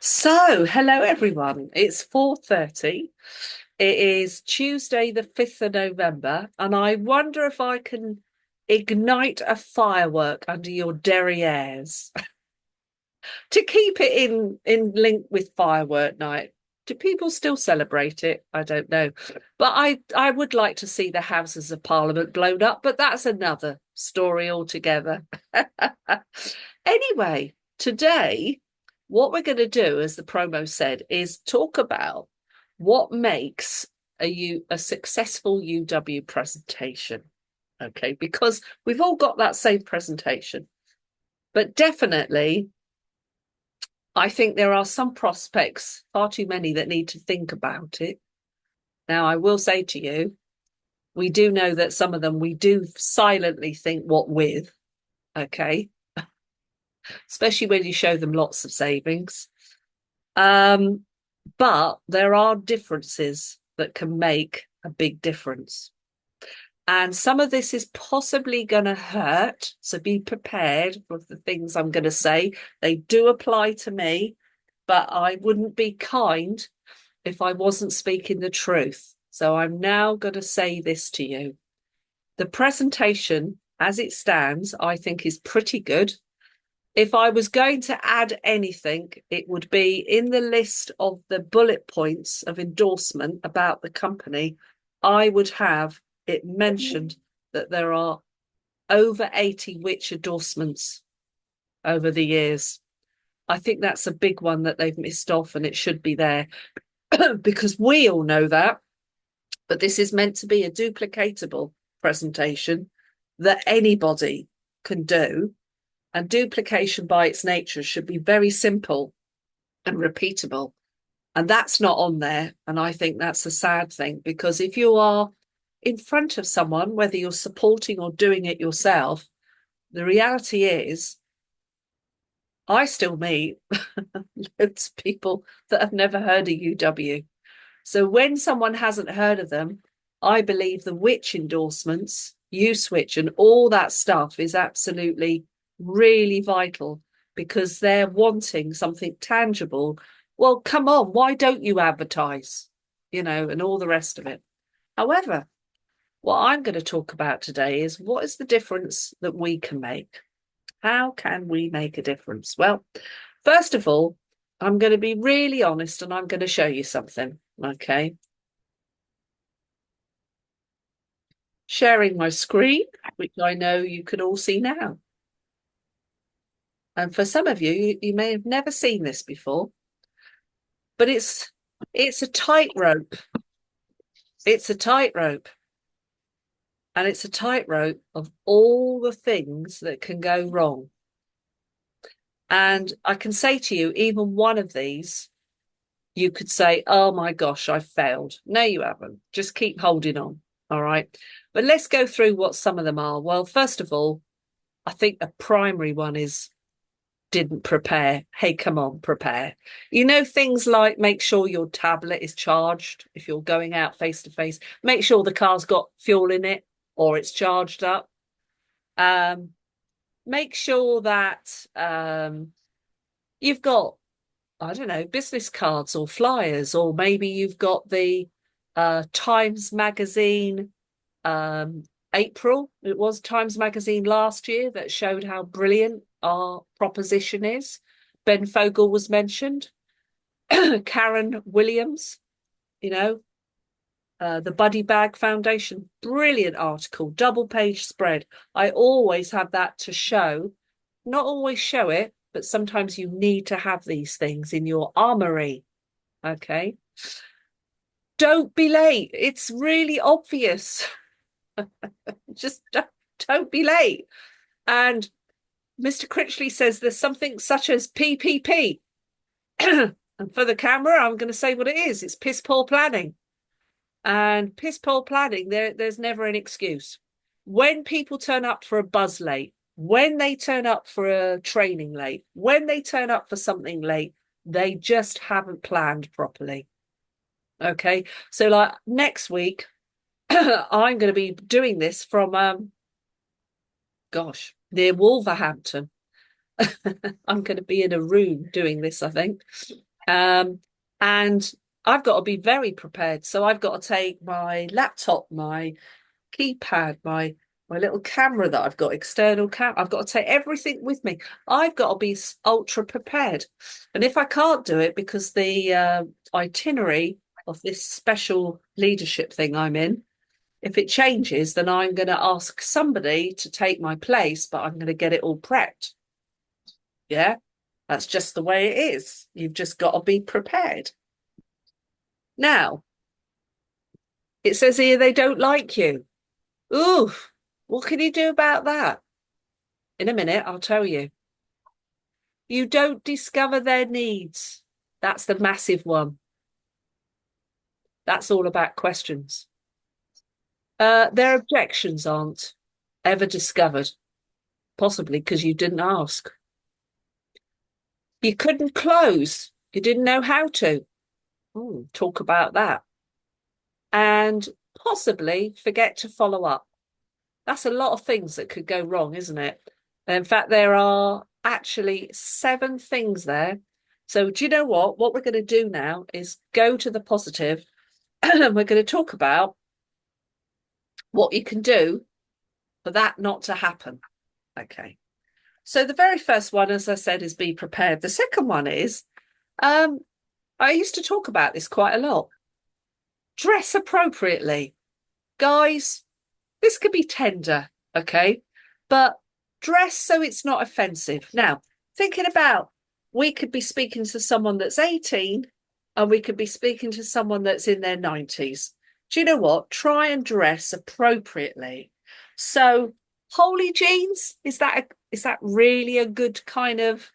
So, hello everyone. It's 4:30. It is Tuesday, the 5th of November, and I wonder if I can ignite a firework under your derrieres to keep it in link with firework night. Do people still celebrate it? I don't know. But I would like to see the Houses of Parliament blown up, but that's another story altogether. Anyway, today, what we're going to do, as the promo said, is talk about what makes a successful UW presentation. Okay, because we've all got that same presentation, but definitely I think there are some prospects, far too many, that need to think about it. Now, I will say to you, we do know that some of them we do silently think what with, okay, especially when you show them lots of savings. Um, but there are differences that can make a big difference. And some of this is possibly going to hurt. So be prepared for the things I'm going to say. They do apply to me, but I wouldn't be kind if I wasn't speaking the truth. So I'm now going to say this to you. The presentation, as it stands, I think is pretty good. If I was going to add anything, it would be in the list of the bullet points of endorsement about the company, I would have it mentioned that there are over 80 witch endorsements over the years. I think that's a big one that they've missed off, and it should be there because we all know that. But this is meant to be a duplicatable presentation that anybody can do. And duplication by its nature should be very simple and repeatable. And that's not on there. And I think that's a sad thing, because if you are in front of someone, whether you're supporting or doing it yourself, the reality is I still meet loads of people that have never heard of UW. So when someone hasn't heard of them, I believe the witch endorsements, U-switch and all that stuff is absolutely really vital, because they're wanting something tangible. Well, come on, why don't you advertise? And all the rest of it. However, what I'm going to talk about today is what is the difference that we can make? How can we make a difference? Well, first of all, I'm going to be really honest and I'm going to show you something. Okay. Sharing my screen, which I know you can all see now. And for some of you, you may have never seen this before, but it's a tightrope. It's a tightrope. And it's a tightrope of all the things that can go wrong. And I can say to you, even one of these, you could say, oh my gosh, I failed. No, you haven't. Just keep holding on. All right. But let's go through what some of them are. Well, first of all, I think a primary one is didn't prepare. Hey, come on, prepare. Things like make sure your tablet is charged if you're going out face to face. Make sure the car's got fuel in it or it's charged up. Make sure that you've got, I don't know, business cards or flyers, or maybe you've got the Times Magazine. April, it was Times Magazine last year that showed how brilliant our proposition is. Ben Fogle was mentioned. Karen Williams, the Buddy Bag Foundation, brilliant article, double page spread. I always have that to show, not always show it, but sometimes you need to have these things in your armory. Okay. Don't be late. It's really obvious. Just don't be late. And Mr. Critchley says there's something such as PPP. And for the camera, I'm going to say what it is. It's piss poor planning. And piss poor planning, there's never an excuse. When people turn up for a buzz late, when they turn up for a training late, when they turn up for something late, they just haven't planned properly. Okay. So like next week, I'm going to be doing this from, near Wolverhampton. I'm going to be in a room doing this, I think. And I've got to be very prepared. So I've got to take my laptop, my keypad, my little camera that I've got, external cam. I've got to take everything with me. I've got to be ultra prepared. And if I can't do it because the itinerary of this special leadership thing I'm in, if it changes, then I'm going to ask somebody to take my place, but I'm going to get it all prepped. Yeah, that's just the way it is. You've just got to be prepared. Now, it says here they don't like you. Ooh, what can you do about that? In a minute, I'll tell you. You don't discover their needs. That's the massive one. That's all about questions. Their objections aren't ever discovered, possibly because you didn't ask. You couldn't close. You didn't know how to. Ooh, talk about that. And possibly forget to follow up. That's a lot of things that could go wrong, isn't it? In fact, there are actually 7 things there. So, do you know what? What we're going to do now is go to the positive, and we're going to talk about what you can do for that not to happen. Okay. So, the very first one, as I said, is be prepared. The second one is I used to talk about this quite a lot. Dress appropriately. Guys, this could be tender, okay? But dress so it's not offensive. Now, thinking about, we could be speaking to someone that's 18 and we could be speaking to someone that's in their 90s. Do you know what? Try and dress appropriately. So, holy jeans, is that really a good kind of,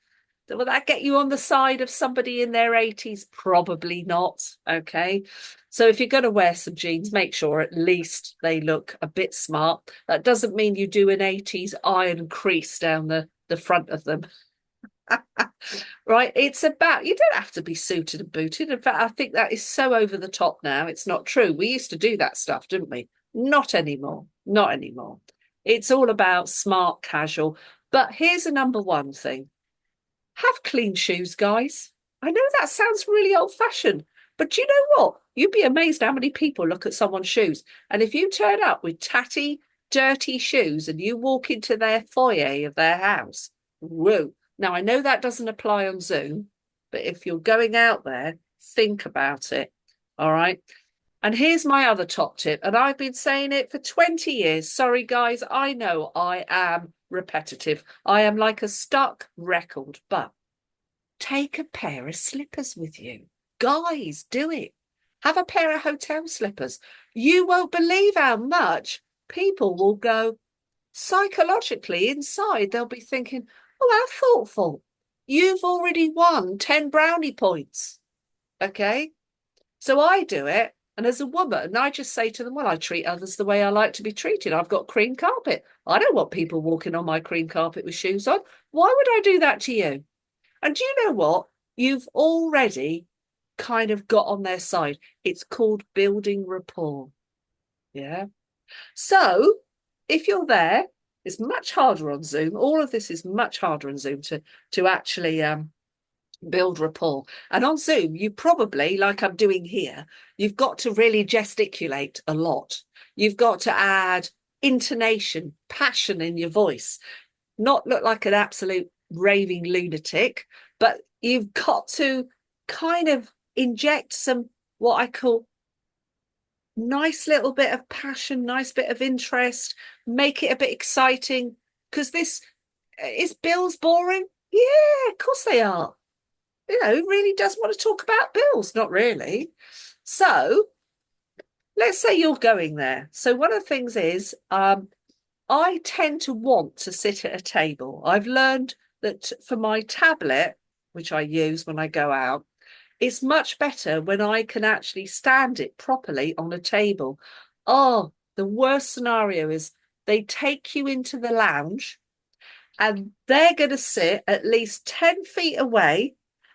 will that get you on the side of somebody in their 80s? Probably not. Okay. So if you're going to wear some jeans, make sure at least they look a bit smart. That doesn't mean you do an 80s iron crease down the front of them. Right. It's about, you don't have to be suited and booted. In fact, I think that is so over the top now. It's not true. We used to do that stuff, didn't we? Not anymore. Not anymore. It's all about smart casual. But here's a number one thing. Have clean shoes, guys. I know that sounds really old fashioned, but you know what? You'd be amazed how many people look at someone's shoes. And if you turn up with tatty, dirty shoes and you walk into their foyer of their house, whoa. Now, I know that doesn't apply on Zoom, but if you're going out there, think about it. All right. And here's my other top tip, and I've been saying it for 20 years. Sorry, guys, I know I am repetitive. I am like a stuck record, but take a pair of slippers with you. Guys, do it. Have a pair of hotel slippers. You won't believe how much people will go psychologically inside. They'll be thinking, oh, how thoughtful. You've already won 10 brownie points. Okay. So I do it. And as a woman, I just say to them, well, I treat others the way I like to be treated. I've got cream carpet. I don't want people walking on my cream carpet with shoes on. Why would I do that to you? And do you know what? You've already kind of got on their side. It's called building rapport. Yeah. So if you're there, it's much harder on Zoom. All of this is much harder on Zoom to actually build rapport. And on Zoom, you probably, like I'm doing here, you've got to really gesticulate a lot. You've got to add intonation, passion in your voice, not look like an absolute raving lunatic, but you've got to kind of inject some, what I call, nice little bit of passion, nice bit of interest, make it a bit exciting. Because this is bills boring? Yeah, of course they are. You know, who really does want to talk about bills? Not really. So let's say you're going there. So one of the things is I tend to want to sit at a table. I've learned that for my tablet, which I use when I go out, it's much better when I can actually stand it properly on a table. Oh, the worst scenario is they take you into the lounge and they're going to sit at least 10 feet away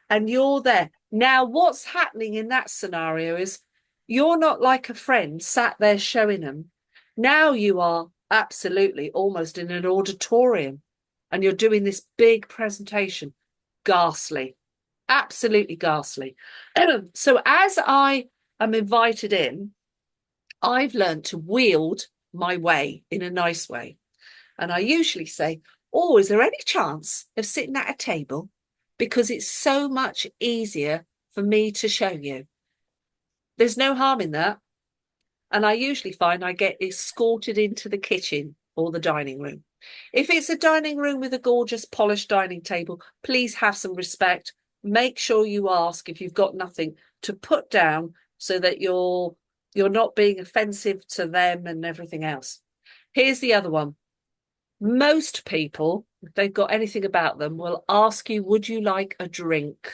and you're there. Now, what's happening in that scenario is you're not like a friend sat there showing them. Now you are absolutely almost in an auditorium and you're doing this big presentation. Ghastly. Absolutely ghastly. So as I am invited in, I've learned to wield my way in a nice way. And I usually say, oh, is there any chance of sitting at a table? Because it's so much easier for me to show you. There's no harm in that. And I usually find I get escorted into the kitchen or the dining room. If it's a dining room with a gorgeous polished dining table, please have some respect. Make sure you ask if you've got nothing to put down so that you're not being offensive to them and everything else. Here's the other one. Most people, if they've got anything about them, will ask you, would you like a drink?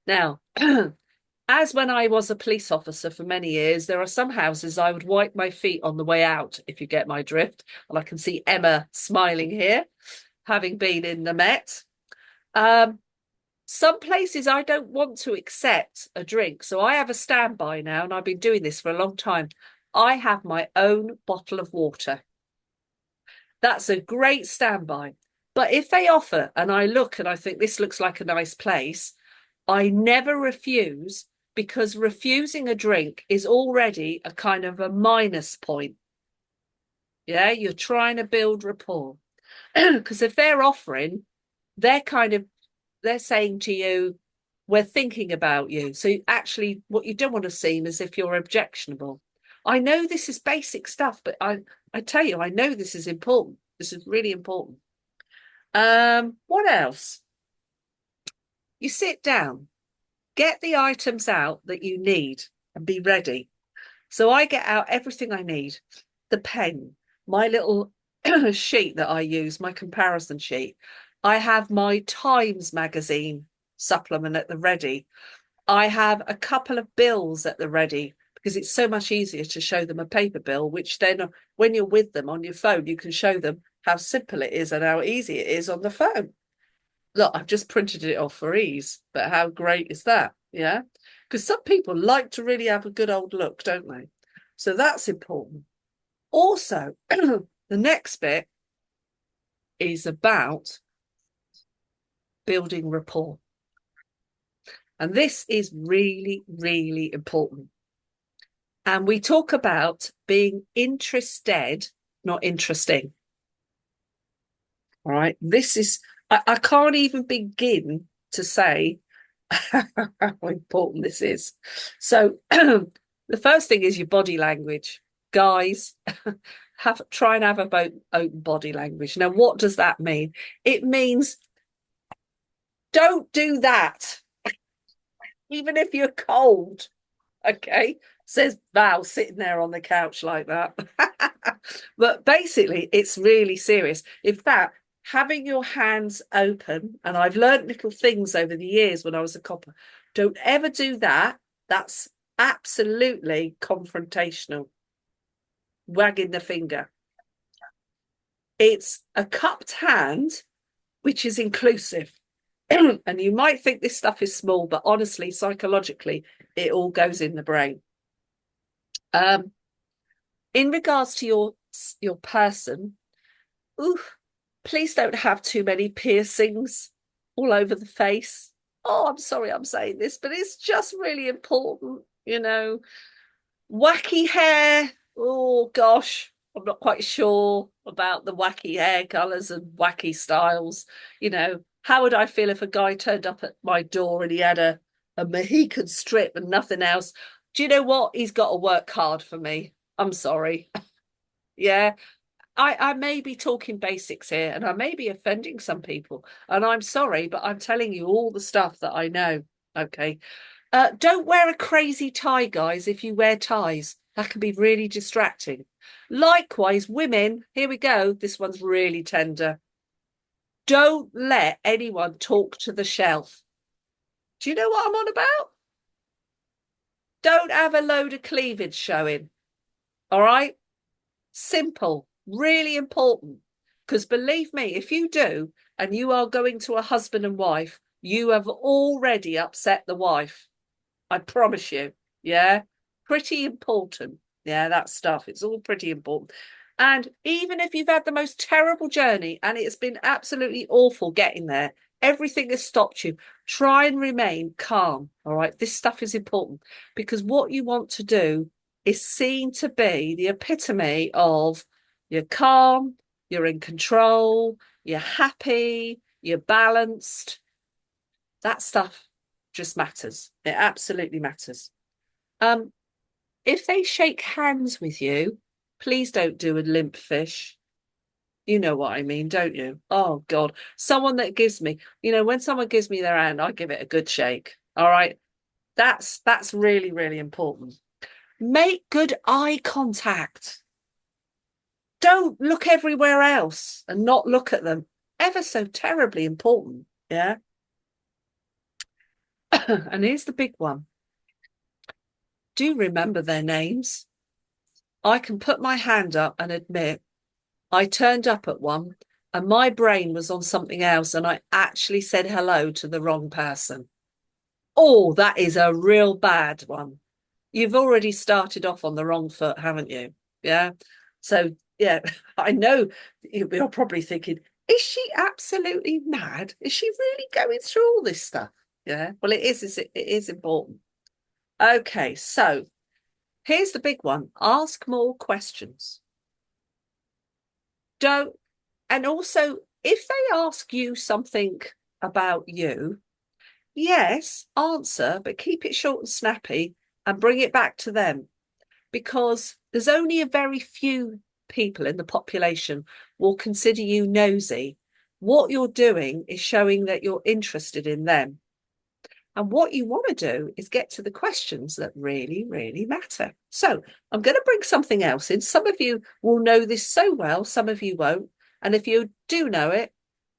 Now, as when I was a police officer for many years, there are some houses I would wipe my feet on the way out, if you get my drift. And I can see Emma smiling here, having been in the Met. Some places I don't want to accept a drink. So I have a standby now, and I've been doing this for a long time. I have my own bottle of water. That's a great standby. But if they offer and I look and I think this looks like a nice place, I never refuse, because refusing a drink is already a kind of a minus point. Yeah, you're trying to build rapport. Because if they're offering, they're saying to you, we're thinking about you. So actually, what you don't want to seem as if you're objectionable. I know this is basic stuff, but I tell you, I know this is important. This is really important. What else? You sit down, get the items out that you need and be ready. So I get out everything I need. The pen, my little sheet that I use, my comparison sheet. I have my Times magazine supplement at the ready. I have a couple of bills at the ready because it's so much easier to show them a paper bill, which then when you're with them on your phone, you can show them how simple it is and how easy it is on the phone. Look, I've just printed it off for ease, but how great is that? Yeah. Because some people like to really have a good old look, don't they? So that's important. Also, the next bit is about building rapport. And this is really, really important. And we talk about being interested, not interesting. All right. This is, I can't even begin to say how important this is. So, the first thing is your body language. Guys, try and have a open body language. Now, what does that mean? It means don't do that, even if you're cold. Okay, says Val sitting there on the couch like that. But basically, it's really serious. In fact, having your hands open, and I've learned little things over the years when I was a copper, don't ever do that. That's absolutely confrontational. Wagging the finger. It's a cupped hand, which is inclusive. And you might think this stuff is small, but honestly, psychologically, it all goes in the brain. In regards to your person, ooh, please don't have too many piercings all over the face. Oh, I'm sorry I'm saying this, but it's just really important, Wacky hair. Oh gosh, I'm not quite sure about the wacky hair colours and wacky styles. How would I feel if a guy turned up at my door and he had a Mohican strip and nothing else? Do you know what? He's got to work hard for me. I'm sorry. Yeah, I may be talking basics here and I may be offending some people. And I'm sorry, but I'm telling you all the stuff that I know. Okay. Don't wear a crazy tie, guys, if you wear ties. That can be really distracting. Likewise, women, here we go. This one's really tender. Don't let anyone talk to the shelf. Do you know what I'm on about? Don't have a load of cleavage showing. All right? Simple, really important. Because believe me, if you do, and you are going to a husband and wife, you have already upset the wife. I promise you. Yeah. Pretty important. Yeah, that stuff. It's all pretty important. And even if you've had the most terrible journey and it's been absolutely awful getting there, Everything has stopped you. Try and remain calm. All right. This stuff is important because what you want to do is seen to be the epitome of you're calm, you're in control, you're happy, you're balanced. That stuff just matters. It absolutely matters. If they shake hands with you, please don't do a limp fish. You know what I mean, don't you? Oh God. Someone that gives me, when someone gives me their hand, I give it a good shake. All right. That's really, really important. Make good eye contact. Don't look everywhere else and not look at them. Ever so terribly important. Yeah. And here's the big one. Do remember their names. I can put my hand up and admit I turned up at one and my brain was on something else and I actually said hello to the wrong person. Oh, that is a real bad one. You've already started off on the wrong foot, haven't you? Yeah. So, yeah, I know you're probably thinking, is she absolutely mad? Is she really going through all this stuff? Yeah. Well, it is important. Okay, so here's the big one. Ask more questions. Don't, and also if they ask you something about you, yes, answer, but keep it short and snappy and bring it back to them because there's only a very few people in the population will consider you nosy. What you're doing is showing that you're interested in them. And what you want to do is get to the questions that really, really matter. So I'm going to bring something else in. Some of you will know this so well, some of you won't. And if you do know it,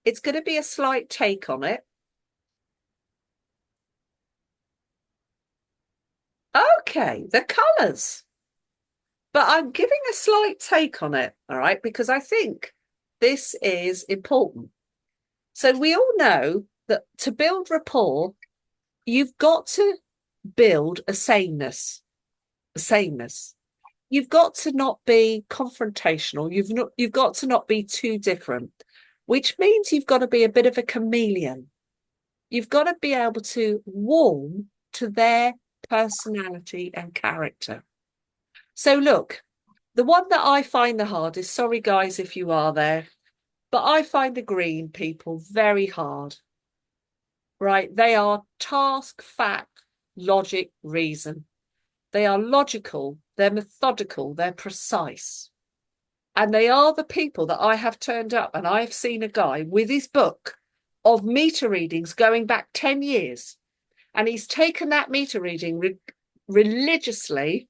it's going to be a slight take on it. Okay, the colours. But I'm giving a slight take on it, all right, because I think this is important. So we all know that to build rapport, you've got to build a sameness. A sameness. You've got to not be confrontational. You've got to not be too different, which means you've got to be a bit of a chameleon. You've got to be able to warm to their personality and character. So look, the one that I find the hardest, sorry guys if you are there, but I find the green people very hard. Right? They are task, fact, logic, reason. They are logical, they're methodical, they're precise. And they are the people that I have turned up and I have seen a guy with his book of meter readings going back 10 years. And he's taken that meter reading religiously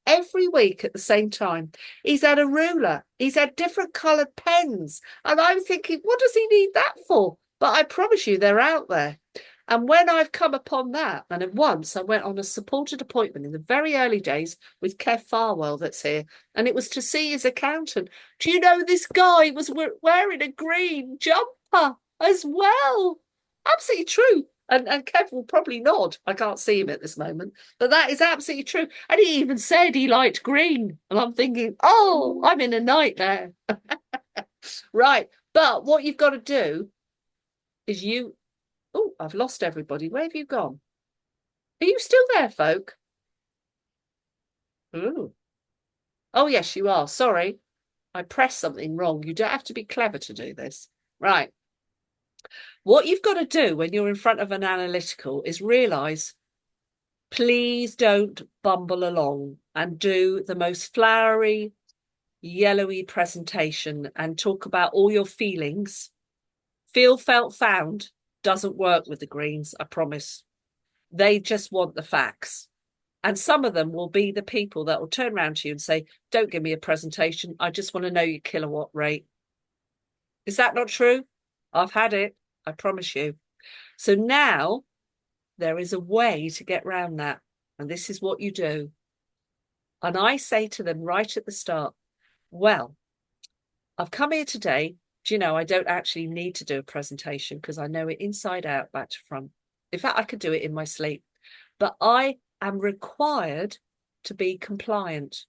every week at the same time. He's had a ruler, he's had different coloured pens. And I'm thinking, what does he need that for? But I promise you, they're out there. And when I've come upon that, and at once I went on a supported appointment in the very early days with Kev Farwell, that's here, and it was to see his accountant. Do you know this guy was wearing a green jumper as well? Absolutely true. And Kev will probably nod. I can't see him at this moment, but that is absolutely true. And he even said he liked green. And I'm thinking, oh, I'm in a nightmare. Right. But what you've got to do is oh, I've lost everybody. Where have you gone? Are you still there, folk? Ooh. Oh, yes, you are. Sorry. I pressed something wrong. You don't have to be clever to do this. Right. What you've got to do when you're in front of an analytical is realise, please don't bumble along and do the most flowery, yellowy presentation and talk about all your feelings. Feel, felt, found doesn't work with the Greens, I promise. They just want the facts. And some of them will be the people that will turn around to you and say, don't give me a presentation. I just want to know your kilowatt rate. Is that not true? I've had it. I promise you. So now there is a way to get around that. And this is what you do. And I say to them right at the start, well, I've come here today. Do you know, I don't actually need to do a presentation because I know it inside out, back to front. In fact, I could do it in my sleep. But I am required to be compliant.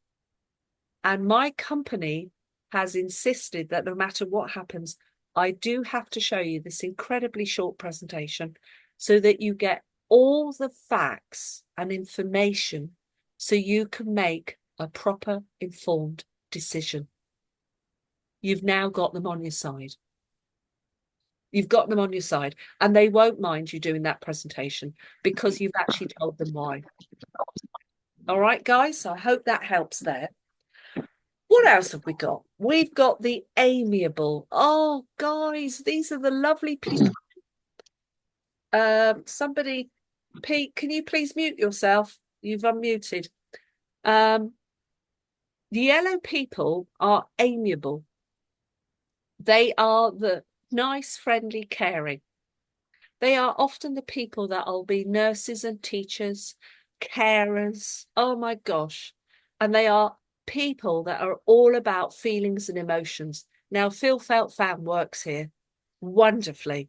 And my company has insisted that no matter what happens, I do have to show you this incredibly short presentation so that you get all the facts and information so you can make a proper informed decision. You've now got them on your side. You've got them on your side, and they won't mind you doing that presentation because you've actually told them why. All right, guys, so I hope that helps there. What else have we got? We've got the amiable. Oh, guys, these are the lovely people. Somebody, Pete, can you please mute yourself? You've unmuted. The yellow people are amiable. They are the nice, friendly, caring. They are often the people that will be nurses and teachers, carers. Oh my gosh. And they are people that are all about feelings and emotions. Now, Phil Felt Fan works here wonderfully.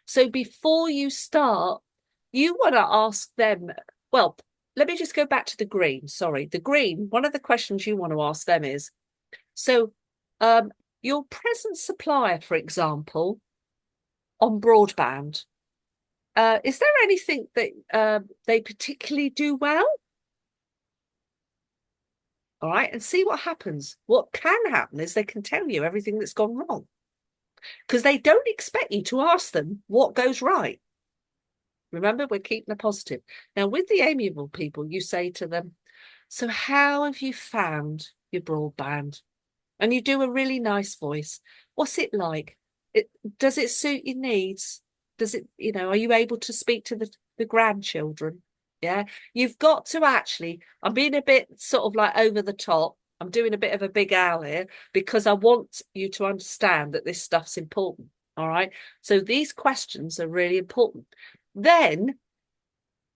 So before you start, you want to ask them, well, let me just go back to the green. Sorry, the green, one of the questions you want to ask them is, so your present supplier, for example, on broadband, is there anything that they particularly do well? All right, and see what happens. What can happen is they can tell you everything that's gone wrong because they don't expect you to ask them what goes right. Remember, we're keeping a positive. Now, with the amiable people, you say to them, so how have you found your broadband? And you do a really nice voice. What's it like? Does it suit your needs? Does it, are you able to speak to the grandchildren? Yeah, you've got to actually, I'm being a bit sort of like over the top. I'm doing a bit of a big owl here because I want you to understand that this stuff's important. All right. So these questions are really important. Then,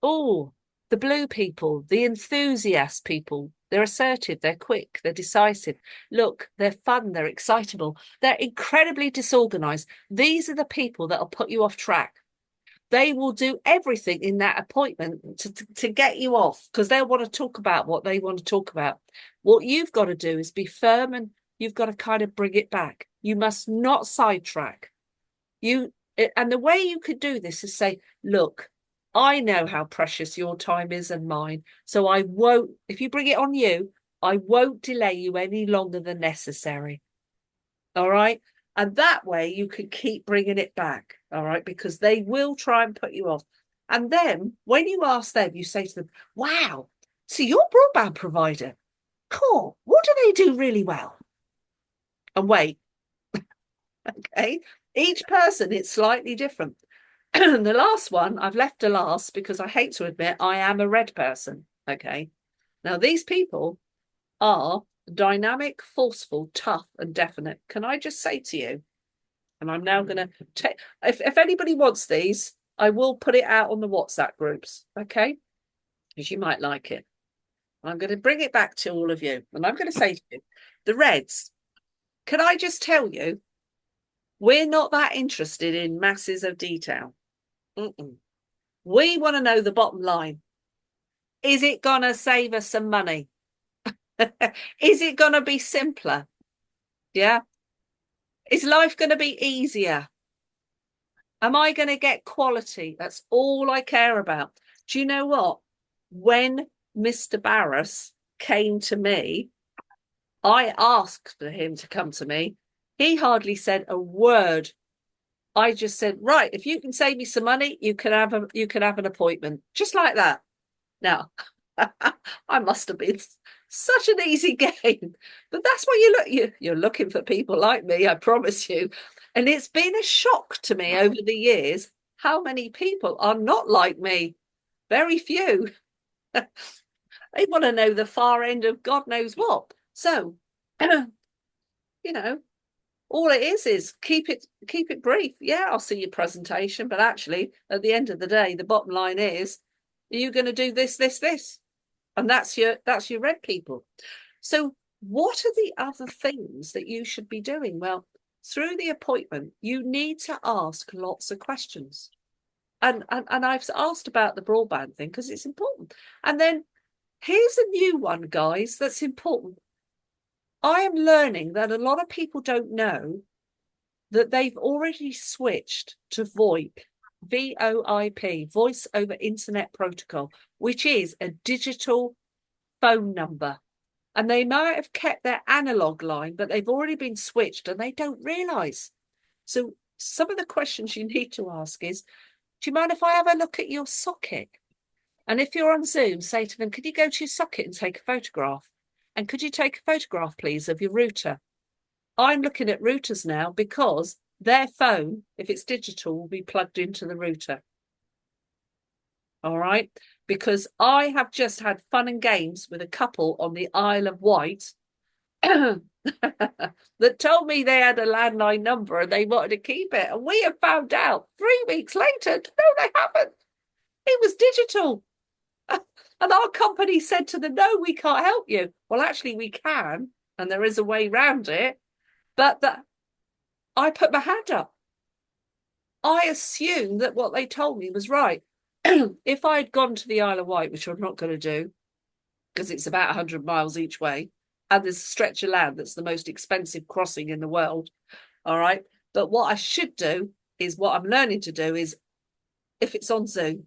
oh, the blue people, the enthusiast people, they're assertive, they're quick, they're decisive. Look, they're fun, they're excitable, they're incredibly disorganized. These are the people that'll put you off track. They will do everything in that appointment to get you off because they'll want to talk about what they want to talk about. What you've got to do is be firm and you've got to kind of bring it back. You must not sidetrack. And the way you could do this is say, look, I know how precious your time is and mine. So I won't, if you bring it on you, I won't delay you any longer than necessary. All right. And that way you can keep bringing it back. All right. Because they will try and put you off. And then when you ask them, you say to them, wow, so your broadband provider, cool. What do they do really well? And wait, okay. Each person, it's slightly different. The last one, I've left to last because I hate to admit I am a red person. Okay. Now, these people are dynamic, forceful, tough, and definite. Can I just say to you, and I'm now going to take, if anybody wants these, I will put it out on the WhatsApp groups. Okay. Because you might like it. I'm going to bring it back to all of you. And I'm going to say to you, the reds, can I just tell you, we're not that interested in masses of detail. We want to know the bottom line. Is it going to save us some money? Is it going to be simpler? Yeah. Is life going to be easier? Am I going to get quality? That's all I care about. Do you know what? When Mr. Barras came to me, I asked for him to come to me. He hardly said a word. I just said, right, if you can save me some money, you can have an appointment. Just like that. Now, I must have been such an easy game, but that's what you're looking for people like me, I promise you. And it's been a shock to me over the years how many people are not like me. Very few. They want to know the far end of God knows what. So, all it is keep it brief. Yeah, I'll see your presentation, but actually, at the end of the day, the bottom line is, are you going to do this, this, this? And that's your red people. So what are the other things that you should be doing? Well, through the appointment, you need to ask lots of questions. And I've asked about the broadband thing because it's important. And then here's a new one, guys, that's important. I am learning that a lot of people don't know that they've already switched to VoIP, VoIP, Voice over Internet Protocol, which is a digital phone number. And they might have kept their analog line, but they've already been switched and they don't realise. So some of the questions you need to ask is, do you mind if I have a look at your socket? And if you're on Zoom, say to them, could you go to your socket and take a photograph? And could you take a photograph, please, of your router? I'm looking at routers now because their phone, if it's digital, will be plugged into the router. All right. Because I have just had fun and games with a couple on the Isle of Wight that told me they had a landline number and they wanted to keep it. And we have found out 3 weeks later, no, they haven't. It was digital. And our company said to them, no, we can't help you. Well, actually, we can. And there is a way around it. But I put my hand up. I assumed that what they told me was right. If I had gone to the Isle of Wight, which I'm not going to do, because it's about 100 miles each way, and there's a stretch of land that's the most expensive crossing in the world, all right? But what I should do is what I'm learning to do is, if it's on Zoom,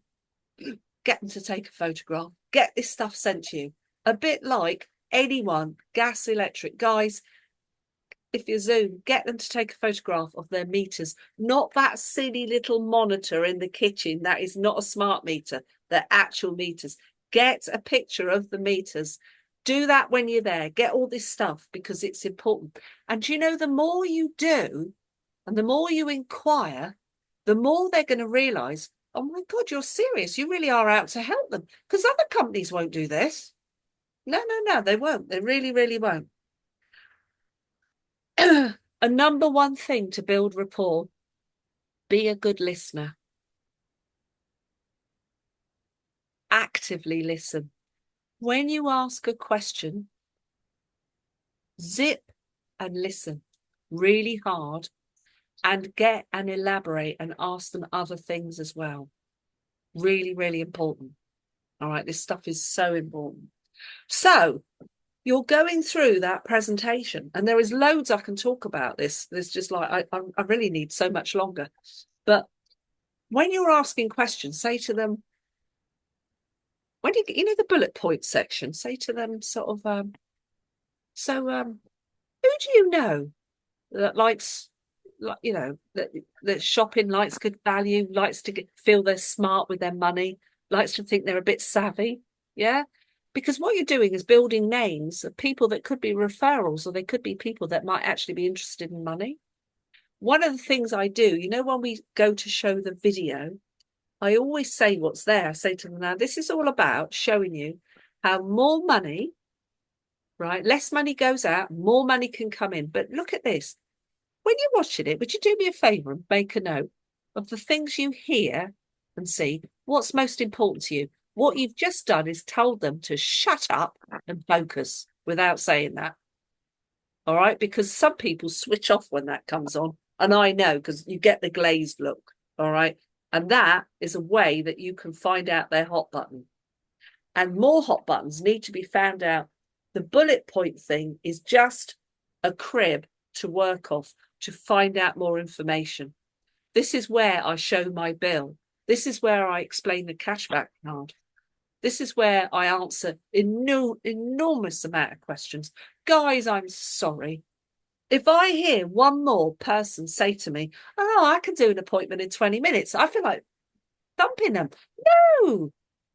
get them to take a photograph, get this stuff sent to you. A bit like anyone, gas, electric, guys, if you Zoom, get them to take a photograph of their meters, not that silly little monitor in the kitchen. That is not a smart meter, they're actual meters. Get a picture of the meters. Do that when you're there. Get all this stuff because it's important. And you know, the more you do and the more you inquire, the more they're going to realise, oh my God, you're serious. You really are out to help them because other companies won't do this. No, they won't. They really, really won't. A number one thing to build rapport, be a good listener. Actively listen. When you ask a question, zip and listen really hard and get and elaborate and ask them other things as well. Really, really important. All right, this stuff is so important. So you're going through that presentation and there is loads I can talk about this. There's just like, I really need so much longer. But when you're asking questions, say to them, when you know the bullet point section, say to them sort of, who do you know that likes, like, you know, that shopping, likes good value, likes to feel they're smart with their money, likes to think they're a bit savvy? Yeah. Because what you're doing is building names of people that could be referrals, or they could be people that might actually be interested in money. One of the things I do, you know, when we go to show the video, I always say what's there. I say to them, now, this is all about showing you how more money, right? Less money goes out, more money can come in. But look at this. When you're watching it, would you do me a favour and make a note of the things you hear and see? What's most important to you? What you've just done is told them to shut up and focus without saying that. All right? Because some people switch off when that comes on. And I know, because you get the glazed look. All right? And that is a way that you can find out their hot button. And more hot buttons need to be found out. The bullet point thing is just a crib to work off to find out more information. This is where I show my bill. This is where I explain the cashback card. This is where I answer enormous amount of questions. Guys, I'm sorry. If I hear one more person say to me, oh, I can do an appointment in 20 minutes, I feel like thumping them. No,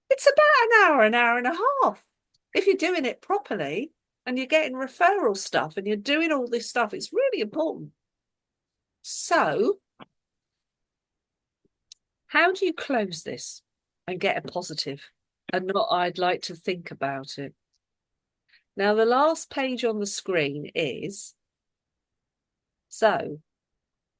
it's about an hour and a half. If you're doing it properly and you're getting referral stuff and you're doing all this stuff, it's really important. So how do you close this and get a positive and not, I'd like to think about it? Now, the last page on the screen is, so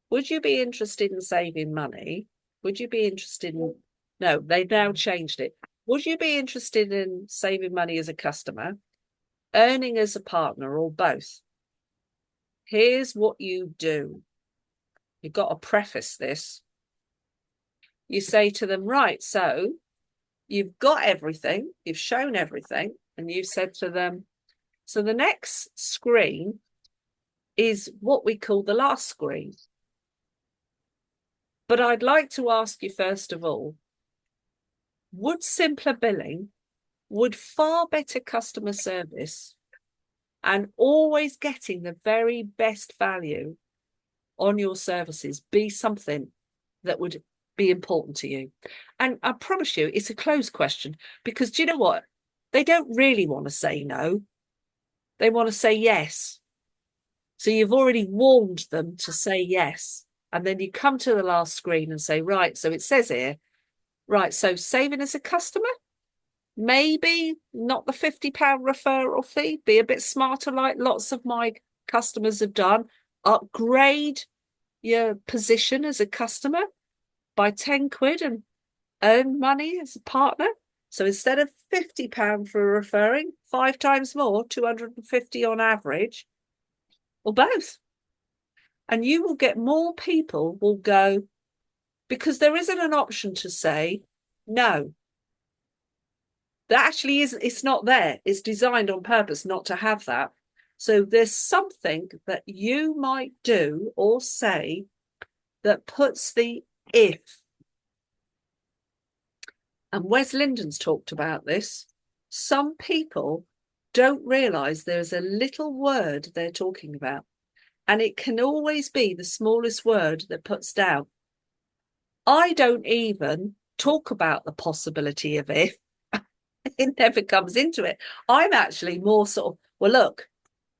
would you be interested in saving money? Would you be interested in, no, they've now changed it. Would you be interested in saving money as a customer, earning as a partner, or both? Here's what you do. You've got to preface this. You say to them, right, so you've got everything, you've shown everything, and you said to them, so the next screen is what we call the last screen. But I'd like to ask you, first of all, would simpler billing, would far better customer service and always getting the very best value on your services be something that would be important to you? And I promise you, it's a closed question, because do you know what? They don't really want to say no. They want to say yes. So you've already warned them to say yes. And then you come to the last screen and say, right, so it says here, right, so saving as a customer, maybe not the £50 referral fee, be a bit smarter like lots of my customers have done. Upgrade your position as a customer by 10 quid and earn money as a partner. So instead of £50 for referring, 5 times more, 250 on average, or both. And you will get more people will go, because there isn't an option to say no. That actually isn't, it's not there. It's designed on purpose not to have that. So there's something that you might do or say that puts the if. And Wes Linden's talked about this. Some people don't realize there's a little word they're talking about. And it can always be the smallest word that puts down. I don't even talk about the possibility of if. It never comes into it. I'm actually more sort of, well, look,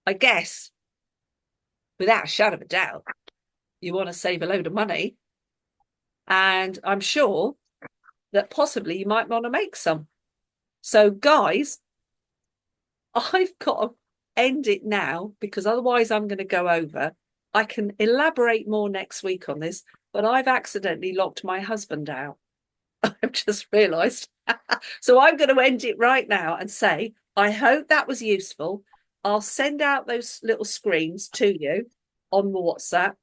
I guess without a shadow of a doubt, you want to save a load of money. And I'm sure that possibly you might want to make some. So, guys, I've got to end it now because otherwise I'm going to go over. I can elaborate more next week on this, but I've accidentally locked my husband out. I've just realised. So I'm going to end it right now and say, I hope that was useful. I'll send out those little screens to you on WhatsApp.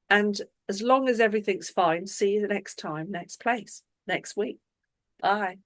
And as long as everything's fine, see you the next time, next place, next week. Bye.